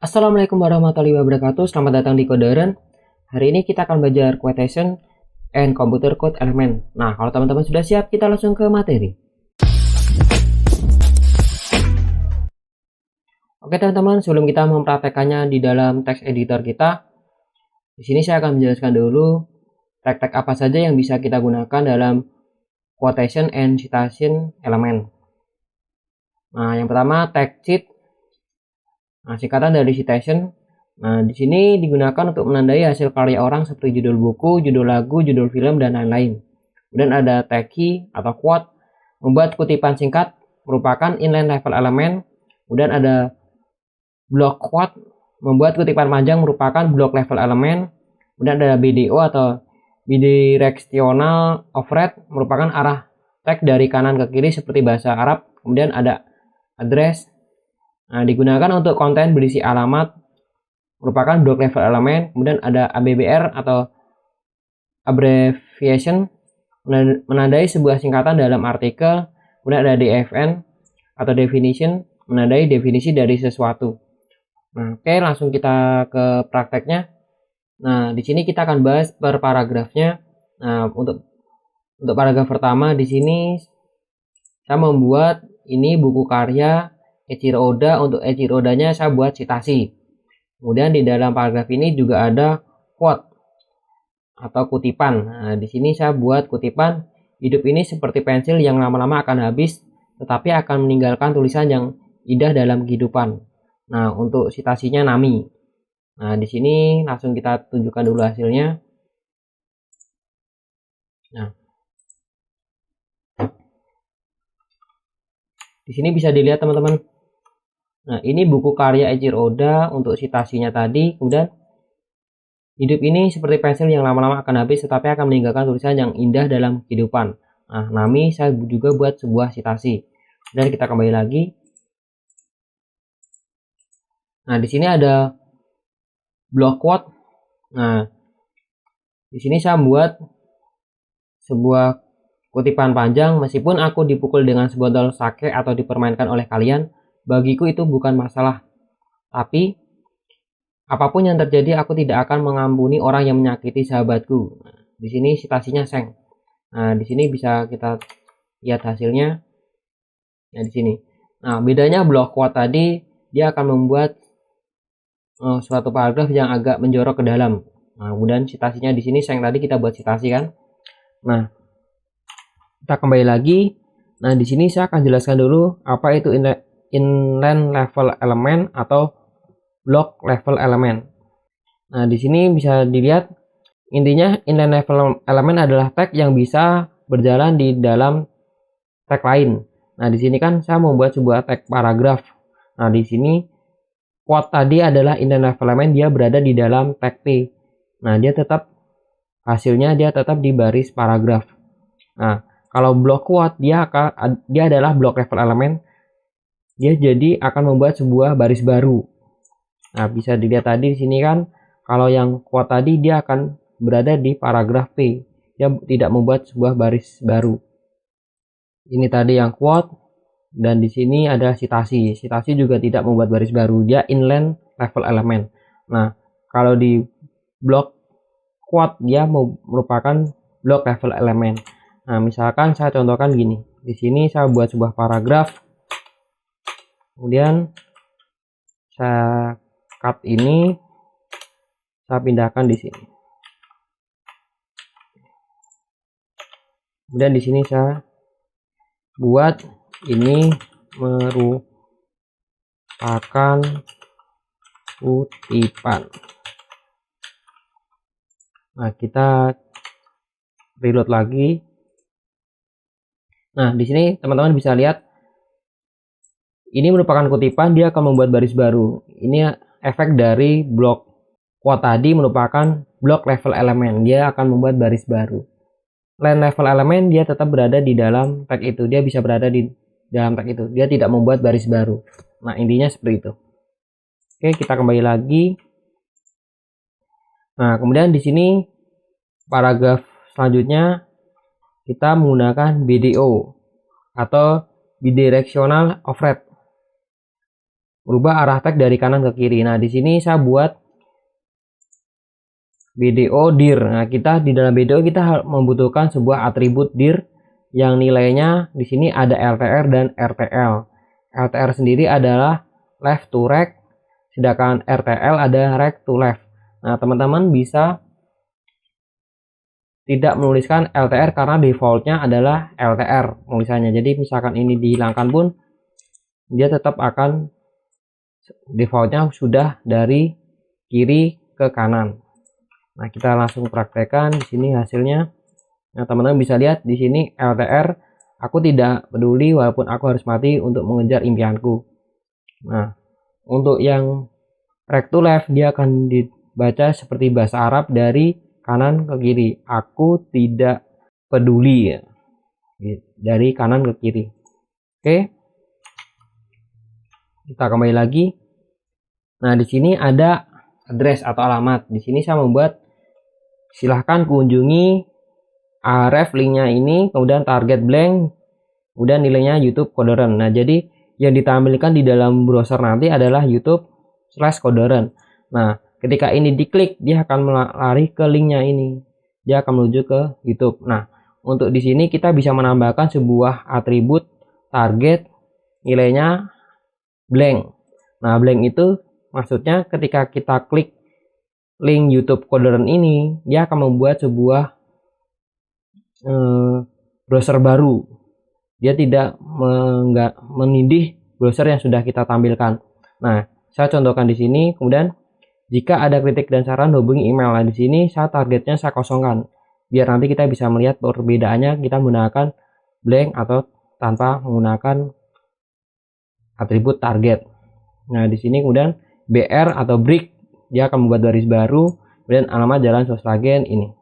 Assalamualaikum warahmatullahi wabarakatuh. Selamat datang di Coderen. Hari ini kita akan belajar quotation and computer code element. Nah, kalau teman-teman sudah siap, kita langsung ke materi. Oke teman-teman, sebelum kita mempraktekannya di dalam text editor kita, di sini saya akan menjelaskan dulu tag-tag apa saja yang bisa kita gunakan dalam quotation and citation element. Nah, yang pertama tag cit. Nah, singkatan dari citation. Nah, di sini digunakan untuk menandai hasil karya orang seperti judul buku, judul lagu, judul film, dan lain-lain. Kemudian ada tag key atau quote, membuat kutipan singkat merupakan inline level element. Kemudian ada block quote, membuat kutipan panjang merupakan block level element. Kemudian ada BDO atau bidirectional override, merupakan arah tag dari kanan ke kiri seperti bahasa Arab. Kemudian ada address. Nah, digunakan untuk konten berisi alamat, merupakan block level element. Kemudian ada ABBR atau abbreviation, menandai sebuah singkatan dalam artikel. Kemudian ada DFN atau definition, menandai definisi dari sesuatu. Nah, oke, langsung kita ke prakteknya. Nah, di sini kita akan bahas per paragrafnya. Nah, untuk paragraf pertama di sini saya membuat ini buku karya Eiichiro Oda. Untuk Eiichiro Odanya saya buat citasi. Kemudian di dalam paragraf ini juga ada quote atau kutipan. Nah, di sini saya buat kutipan, hidup ini seperti pensil yang lama-lama akan habis, tetapi akan meninggalkan tulisan yang indah dalam kehidupan. Nah, untuk citasinya Nami. Nah, di sini langsung kita tunjukkan dulu hasilnya. Nah, di sini bisa dilihat teman-teman. Nah, ini buku karya Eiichiro Oda untuk citasinya tadi. Kemudian hidup ini seperti pensil yang lama-lama akan habis, tetapi akan meninggalkan tulisan yang indah dalam kehidupan. Nah, Nami saya juga buat sebuah citasi. Dan kita kembali lagi. Nah, di sini ada block quote. Nah, di sini saya buat sebuah kutipan panjang, meskipun aku dipukul dengan sebotol sake atau dipermainkan oleh kalian, bagiku itu bukan masalah. Tapi apapun yang terjadi, aku tidak akan mengampuni orang yang menyakiti sahabatku. Nah, di sini citasinya Seng. Nah, di sini bisa kita lihat hasilnya. Nah, di sini. Nah, bedanya block quote tadi, dia akan membuat suatu paragraf yang agak menjorok ke dalam. Nah, kemudian citasinya di sini Seng tadi kita buat citasi kan. Nah, kita kembali lagi. Nah, di sini saya akan jelaskan dulu apa itu inline level element atau block level element. Nah, di sini bisa dilihat intinya inline level element adalah tag yang bisa berjalan di dalam tag lain. Nah, di sini kan saya membuat sebuah tag paragraf. Nah, di sini quote tadi adalah inline level element, dia berada di dalam tag P. Nah, dia tetap hasilnya dia tetap di baris paragraf. Nah, kalau block quote dia adalah block level element. Dia jadi akan membuat sebuah baris baru. Nah, bisa dilihat tadi di sini kan, kalau yang quote tadi dia akan berada di paragraf P. Dia tidak membuat sebuah baris baru. Ini tadi yang quote, dan di sini ada citasi. Citasi juga tidak membuat baris baru. Dia inline level element. Nah, kalau di block quote dia merupakan block level element. Nah, misalkan saya contohkan gini. Di sini saya buat sebuah paragraf. Kemudian saya cut ini, saya pindahkan di sini. Kemudian di sini saya buat ini merupakan kutipan. Nah, kita reload lagi. Nah, di sini teman-teman bisa lihat ini merupakan kutipan, dia akan membuat baris baru. Ini efek dari block quote tadi merupakan block level element, dia akan membuat baris baru. Line level element dia tetap berada di dalam tag itu, dia bisa berada di dalam tag itu, dia tidak membuat baris baru. Nah, intinya seperti itu. Oke, kita kembali lagi. Nah, kemudian di sini paragraf selanjutnya kita menggunakan BDO atau bidirectional override. merubah arah tag dari kanan ke kiri. Nah, di sini saya buat BDO dir. Nah, kita di dalam BDO kita membutuhkan sebuah atribut dir yang nilainya di sini ada LTR dan RTL. LTR sendiri adalah left to right, sedangkan RTL ada right to left. Nah, teman-teman bisa tidak menuliskan LTR karena defaultnya adalah LTR tulisannya. Jadi misalkan ini dihilangkan pun dia tetap akan defaultnya sudah dari kiri ke kanan. Nah, kita langsung praktekkan di sini hasilnya. Nah, teman-teman bisa lihat di sini LTR, aku tidak peduli walaupun aku harus mati untuk mengejar impianku. Nah, untuk yang right to left dia akan dibaca seperti bahasa Arab dari kanan ke kiri. Aku tidak peduli ya. Dari kanan ke kiri. Oke. Kita kembali lagi. Nah, di sini ada address atau alamat. Di sini saya membuat silahkan kunjungi ref linknya ini, kemudian target blank, kemudian nilainya YouTube Coderon. Nah, jadi yang ditampilkan di dalam browser nanti adalah YouTube/Coderon. Nah, ketika ini diklik, dia akan lari ke linknya ini. Dia akan menuju ke YouTube. Nah, untuk di sini kita bisa menambahkan sebuah atribut target nilainya blank. Nah, blank itu maksudnya ketika kita klik link YouTube Coderon ini, dia akan membuat sebuah browser baru. Dia tidak menindih browser yang sudah kita tampilkan. Nah, saya contohkan di sini. Kemudian jika ada kritik dan saran hubungi email. Nah, di sini saya targetnya saya kosongkan. Biar nanti kita bisa melihat perbedaannya kita menggunakan blank atau tanpa menggunakan atribut target. Nah, di sini kemudian BR atau break, dia akan membuat baris baru, kemudian alamat jalan Sosragen ini.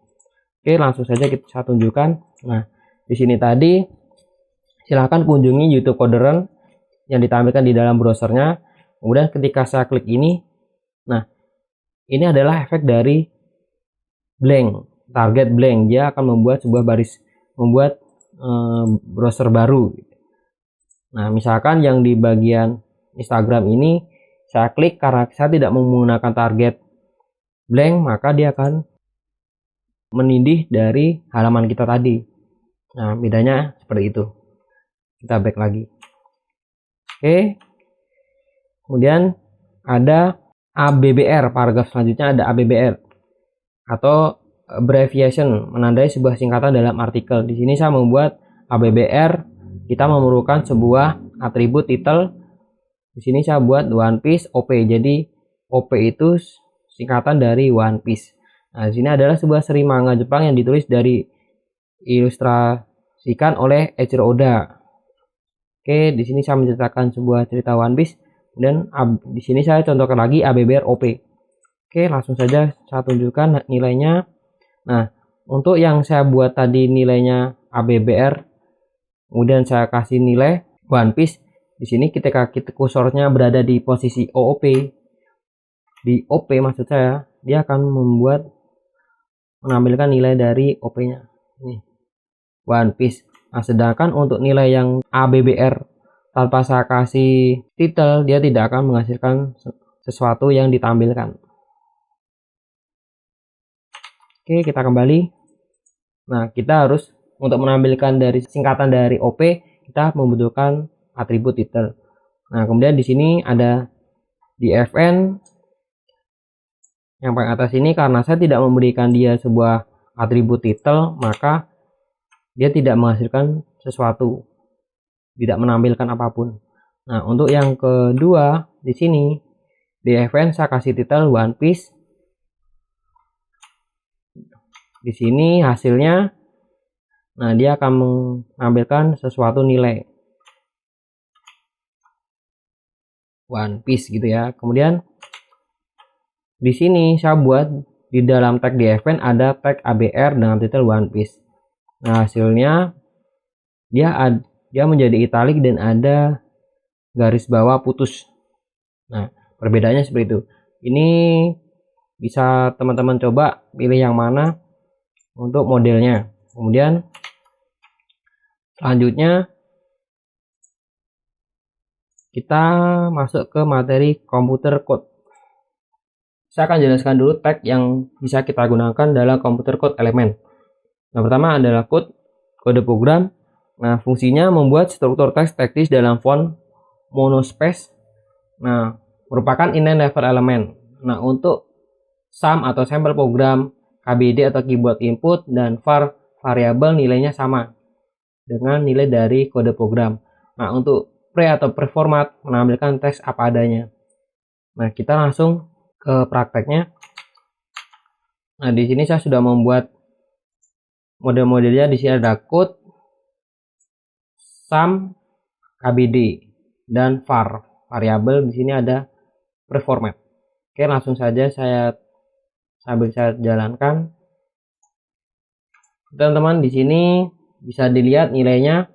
Oke, langsung saja saya tunjukkan. Nah, di sini tadi silahkan kunjungi YouTube Coderon yang ditampilkan di dalam browsernya. Kemudian ketika saya klik ini, nah ini adalah efek dari blank, target blank. Dia akan membuat sebuah baris, membuat browser baru. Nah, misalkan yang di bagian Instagram ini saya klik karena saya tidak menggunakan target blank, maka dia akan menindih dari halaman kita tadi. Nah, bedanya seperti itu. Kita back lagi. Oke. Kemudian ada ABBR, paragraf selanjutnya ada ABBR atau abbreviation, menandai sebuah singkatan dalam artikel. Di sini saya membuat ABBR, kita memerlukan sebuah atribut title. Di sini saya buat One Piece OP. Jadi OP itu singkatan dari One Piece. Nah, di sini adalah sebuah seri manga Jepang yang ditulis dari ilustrasikan oleh Eiichiro Oda. Oke, di sini saya menceritakan sebuah cerita One Piece dan di sini saya contohkan lagi ABBR OP. Oke, langsung saja saya tunjukkan nilainya. Nah, untuk yang saya buat tadi nilainya ABBR, kemudian saya kasih nilai One Piece. Di sini ketika kursornya berada di posisi OOP, di OP maksud saya, dia akan menampilkan nilai dari OP-nya. Ini One Piece. Nah, sedangkan untuk nilai yang ABBR tanpa saya kasih title, dia tidak akan menghasilkan sesuatu yang ditampilkan. Oke, kita kembali. Nah, kita harus untuk menampilkan dari singkatan dari OP, kita membutuhkan atribut title. Nah, kemudian di sini ada di FN yang paling atas ini, karena saya tidak memberikan dia sebuah atribut title, maka dia tidak menghasilkan sesuatu, tidak menampilkan apapun. Nah, untuk yang kedua di sini di FN saya kasih title One Piece. Di sini hasilnya, nah dia akan menampilkan sesuatu nilai One Piece gitu ya. Kemudian di sini saya buat di dalam tag DFN ada tag ABR dengan title One Piece. Nah, hasilnya dia menjadi italik dan ada garis bawah putus. Nah, perbedaannya seperti itu. Ini bisa teman-teman coba pilih yang mana untuk modelnya. Kemudian selanjutnya kita masuk ke materi komputer code. Saya akan jelaskan dulu tag yang bisa kita gunakan dalam komputer code elemen. Yang pertama adalah kode program. Nah, fungsinya membuat struktur teks teknis dalam font monospace. Nah, merupakan inline level elemen. Nah, untuk sum atau sampel program, KBD atau keyboard input, dan var variabel nilainya sama dengan nilai dari kode program. Nah, untuk pre atau preformat menampilkan teks apa adanya. Nah, kita langsung ke prakteknya. Nah, di sini saya sudah membuat model-modelnya. Di sini ada code, sum, KBD, dan var variabel. Di sini ada preformat. Oke, langsung saja sambil saya jalankan. Teman-teman, di sini bisa dilihat nilainya.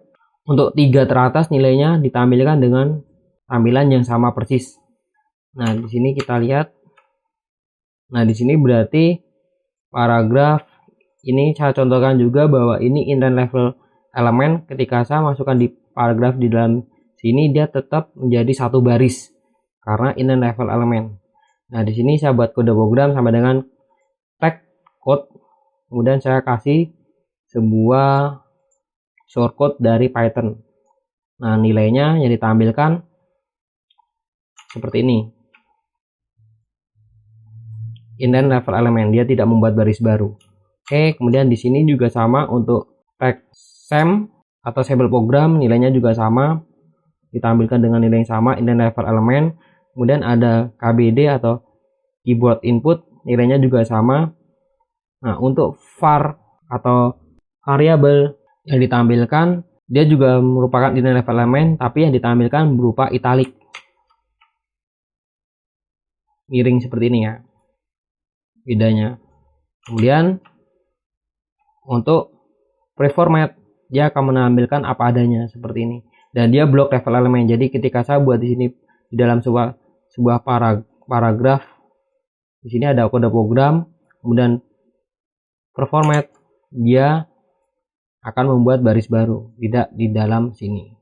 Untuk 3 teratas nilainya ditampilkan dengan tampilan yang sama persis. Nah, di sini kita lihat. Nah, di sini berarti paragraf ini saya contohkan juga bahwa ini inline level elemen. Ketika saya masukkan di paragraf di dalam sini, dia tetap menjadi satu baris karena inline level elemen. Nah, di sini saya buat kode program sama dengan tag code. Kemudian saya kasih sebuah shortcode dari Python. Nah, nilainya yang ditampilkan seperti ini. Inline level elemen, dia tidak membuat baris baru. Oke, kemudian di sini juga sama untuk tag sam atau sampel program, nilainya juga sama, ditampilkan dengan nilai yang sama, inline level elemen. Kemudian ada KBD atau keyboard input, nilainya juga sama. Nah, untuk var atau variabel yang ditampilkan, dia juga merupakan inline level elemen, tapi yang ditampilkan berupa italic, miring seperti ini ya bedanya. Kemudian untuk preformat, dia akan menampilkan apa adanya seperti ini, dan dia blok level elemen. Jadi ketika saya buat di sini di dalam sebuah paragraf, di sini ada kode program, kemudian preformat, dia akan membuat baris baru, tidak di dalam sini.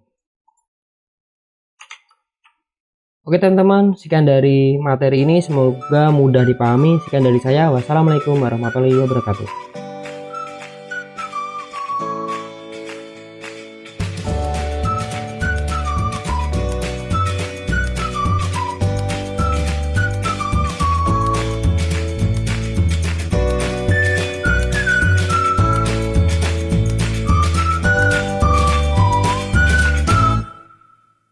Oke teman-teman, sekian dari materi ini, semoga mudah dipahami. Sekian dari saya, wassalamualaikum warahmatullahi wabarakatuh.